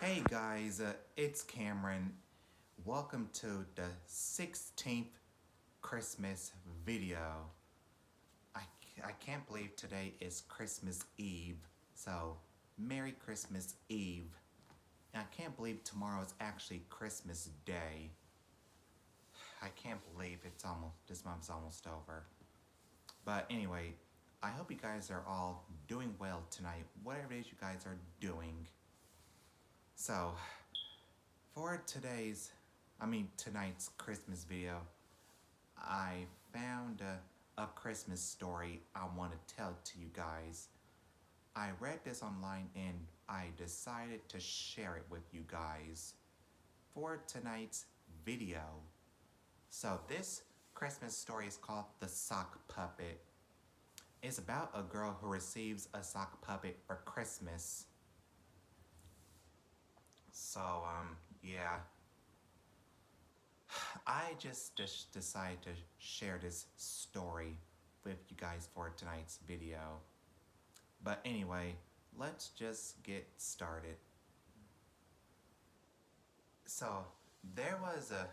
Hey guys, it's Cameron. Welcome to the 16th Christmas video. I can't believe today is Christmas Eve, so Merry Christmas Eve. And I can't believe tomorrow is actually Christmas Day. I can't believe this month's almost over. But anyway, I hope you guys are all doing well tonight, whatever it is you guys are doing. So, for tonight's Christmas video, I found a Christmas story I want to tell to you guys. I read this online and I decided to share it with you guys for tonight's video. So this Christmas story is called The Sock Puppet. It's about a girl who receives a sock puppet for Christmas. So, yeah. I just decided to share this story with you guys for tonight's video. But anyway, let's just get started. So, there was a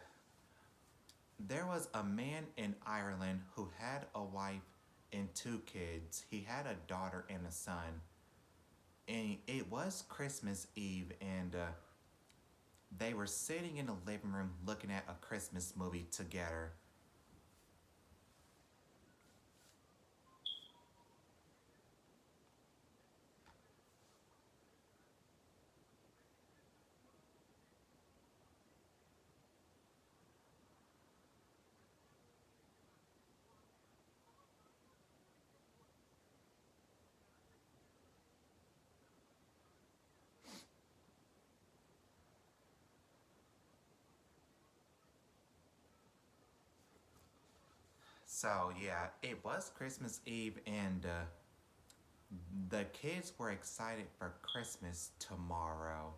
there was a man in Ireland who had a wife and two kids. He had a daughter and a son. And it was Christmas Eve, and they were sitting in the living room looking at a Christmas movie together. So yeah, it was Christmas Eve, and the kids were excited for Christmas tomorrow.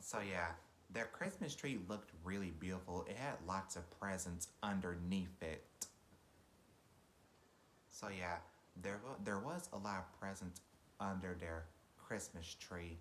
So yeah, their Christmas tree looked really beautiful. It had lots of presents underneath it. So yeah, there was a lot of presents under their Christmas tree.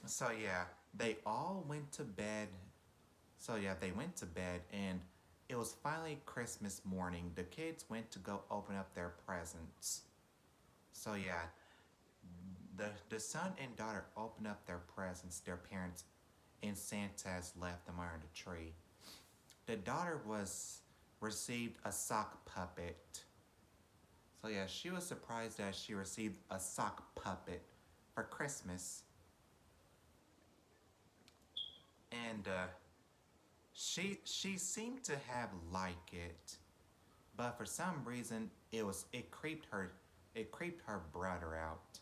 So yeah, they all went to bed. So yeah, they went to bed, and it was finally Christmas morning. The kids went to go open up their presents. So yeah, the son and daughter opened up their presents, their parents and Santa has left them under the tree. The daughter was received a sock puppet. So yeah, she was surprised that she received a sock puppet for Christmas. And she seemed to have liked it. But for some reason it creeped her brother out.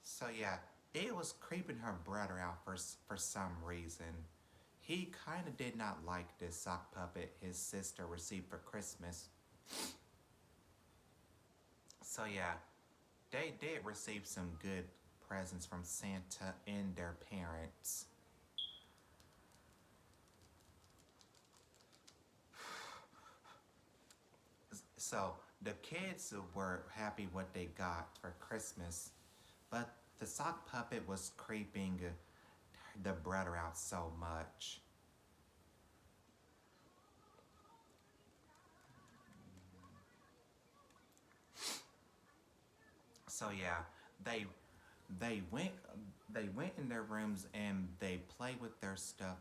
So yeah, it was creeping her brother out for some reason. He kind of did not like this sock puppet his sister received for Christmas. So yeah, they did receive some good presents from Santa and their parents. So the kids were happy what they got for Christmas, but the sock puppet was creeping the brother out so much. So yeah, they they went they went in their rooms and they played with their stuff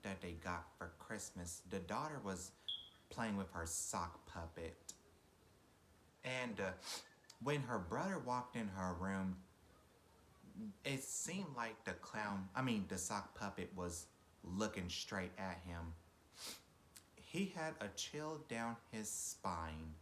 that they got for Christmas. The daughter was playing with her sock puppet, and when her brother walked in her room, it seemed like the sock puppet was looking straight at him. He had a chill down his spine.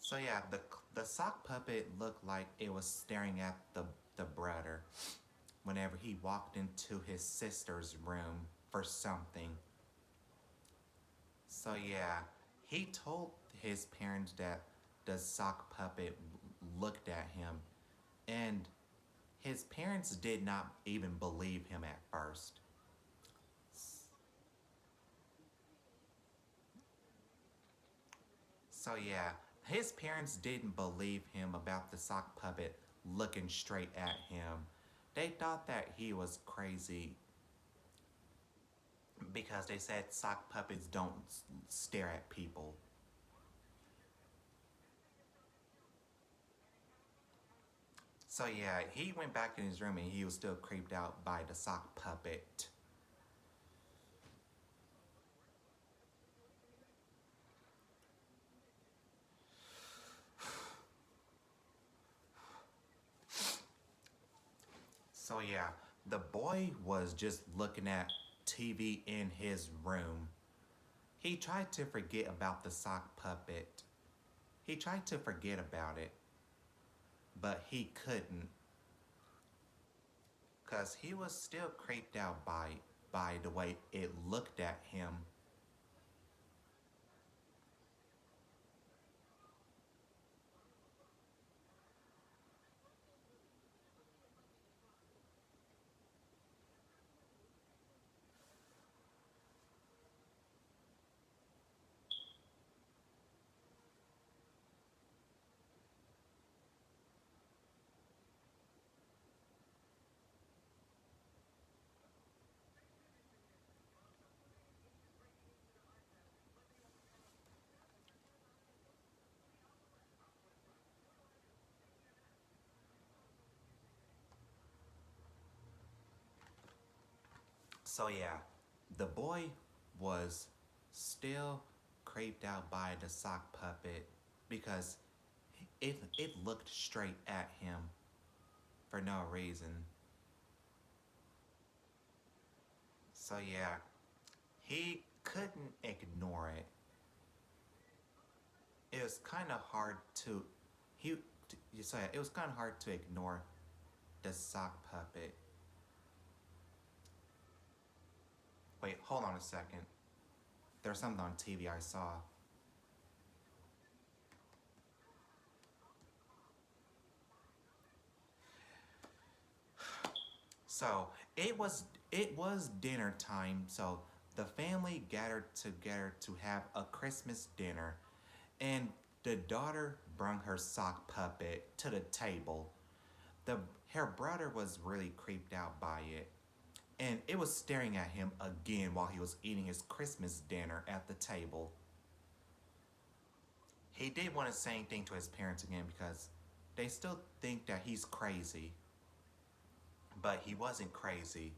So yeah, the sock puppet looked like it was staring at the brother whenever he walked into his sister's room for something. So yeah, he told his parents that the sock puppet looked at him, and his parents did not even believe him at first. So yeah, his parents didn't believe him about the sock puppet looking straight at him. They thought that he was crazy because they said sock puppets don't stare at people. So yeah, he went back in his room and he was still creeped out by the sock puppet. So yeah, the boy was just looking at TV in his room. He tried to forget about the sock puppet. He tried to forget about it, but he couldn't because he was still creeped out by the way it looked at him. So yeah, the boy was still creeped out by the sock puppet because it looked straight at him for no reason. So yeah, he couldn't ignore it. It was kind of hard to he so yeah, it was kind of hard to ignore the sock puppet. Wait, hold on a second. There's something on TV I saw. So it was dinner time. So the family gathered together to have a Christmas dinner, and the daughter brought her sock puppet to the table. The Her brother was really creeped out by it, and it was staring at him again while he was eating his Christmas dinner at the table. He did want to say anything to his parents again because they still think that he's crazy, but he wasn't crazy.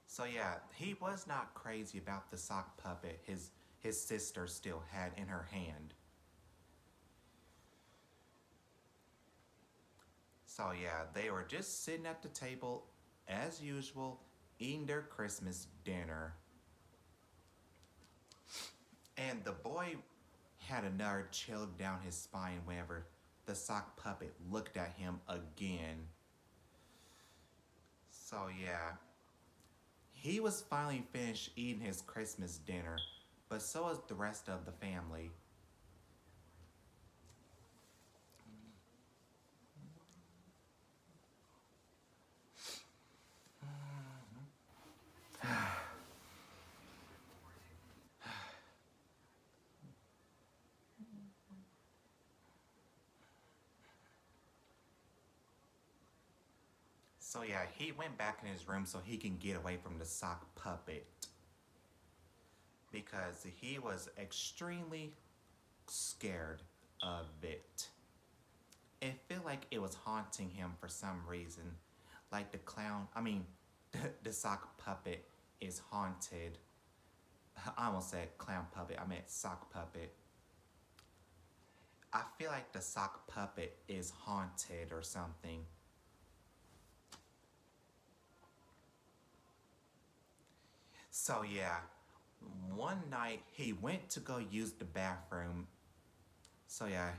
So yeah, he was not crazy about the sock puppet his sister still had in her hand. So yeah, they were just sitting at the table as usual, eating their Christmas dinner. And the boy had another chill down his spine whenever the sock puppet looked at him again. So yeah, he was finally finished eating his Christmas dinner, but so was the rest of the family. So yeah, he went back in his room so he can get away from the sock puppet because he was extremely scared of it. It felt like it was haunting him for some reason. Like the clown, I mean, the sock puppet is haunted. I almost said clown puppet, I meant sock puppet. I feel like the sock puppet is haunted or something. So yeah, one night he went to go use the bathroom. So yeah,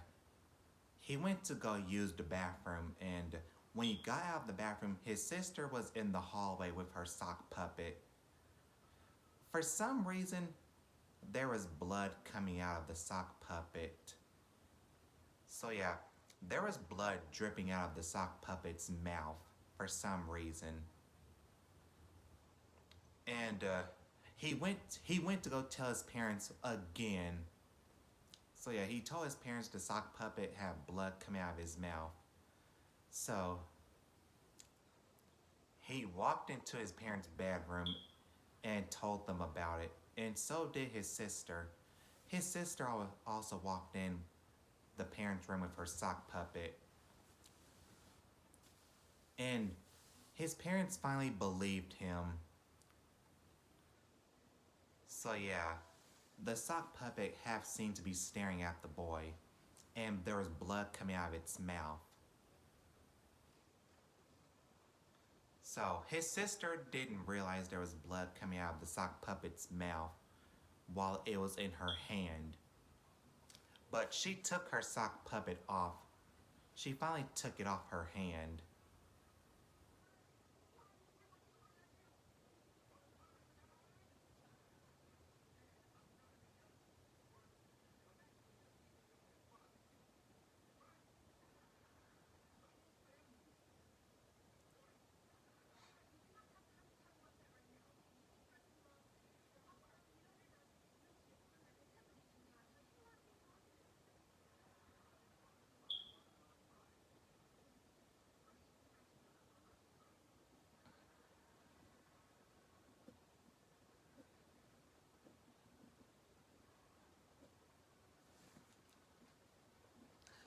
he went to go use the bathroom, and when he got out of the bathroom, his sister was in the hallway with her sock puppet. For some reason, there was blood coming out of the sock puppet. So yeah, there was blood dripping out of the sock puppet's mouth for some reason. And he went to go tell his parents again. So yeah, he told his parents the sock puppet had blood coming out of his mouth. So he walked into his parents' bedroom and told them about it. And so did his sister. His sister also walked in the parents' room with her sock puppet. And his parents finally believed him. So yeah, the sock puppet half seemed to be staring at the boy, and there was blood coming out of its mouth. So his sister didn't realize there was blood coming out of the sock puppet's mouth while it was in her hand. But she took her sock puppet off. She finally took it off her hand.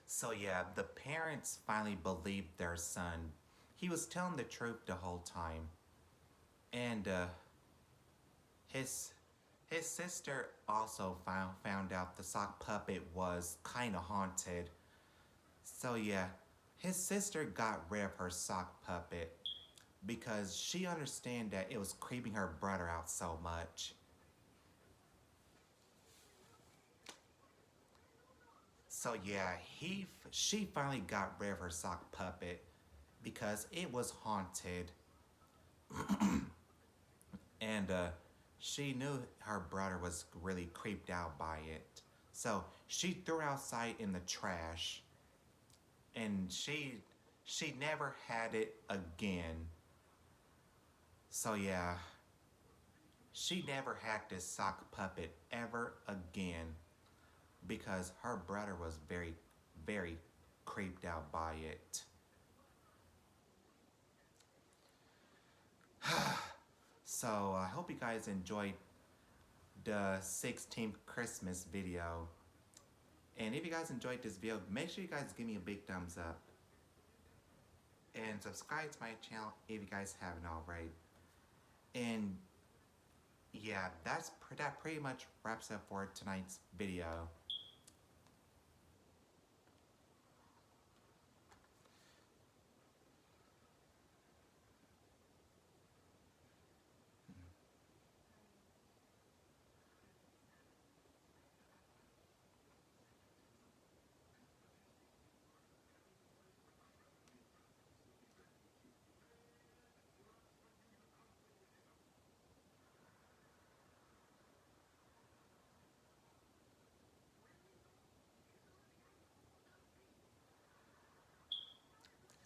So yeah, the parents finally believed their son. He was telling the truth the whole time. And his his sister also found out the sock puppet was kind of haunted. So yeah, his sister got rid of her sock puppet because she understand that it was creeping her brother out so much. So yeah, she finally got rid of her sock puppet because it was haunted, and she knew her brother was really creeped out by it. So she threw it outside in the trash, and she never had it again. So yeah, she never had this sock puppet ever again because her brother was very creeped out by it. So I hope you guys enjoyed the 16th Christmas video. And if you guys enjoyed this video, make sure you guys give me a big thumbs up. And subscribe to my channel if you guys haven't already. And yeah, that pretty much wraps up for tonight's video.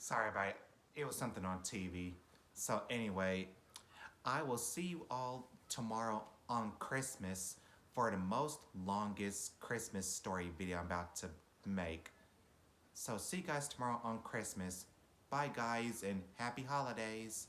Sorry about it. It was something on TV. So anyway, I will see you all tomorrow on Christmas for the most longest Christmas story video I'm about to make. So see you guys tomorrow on Christmas. Bye guys and happy holidays.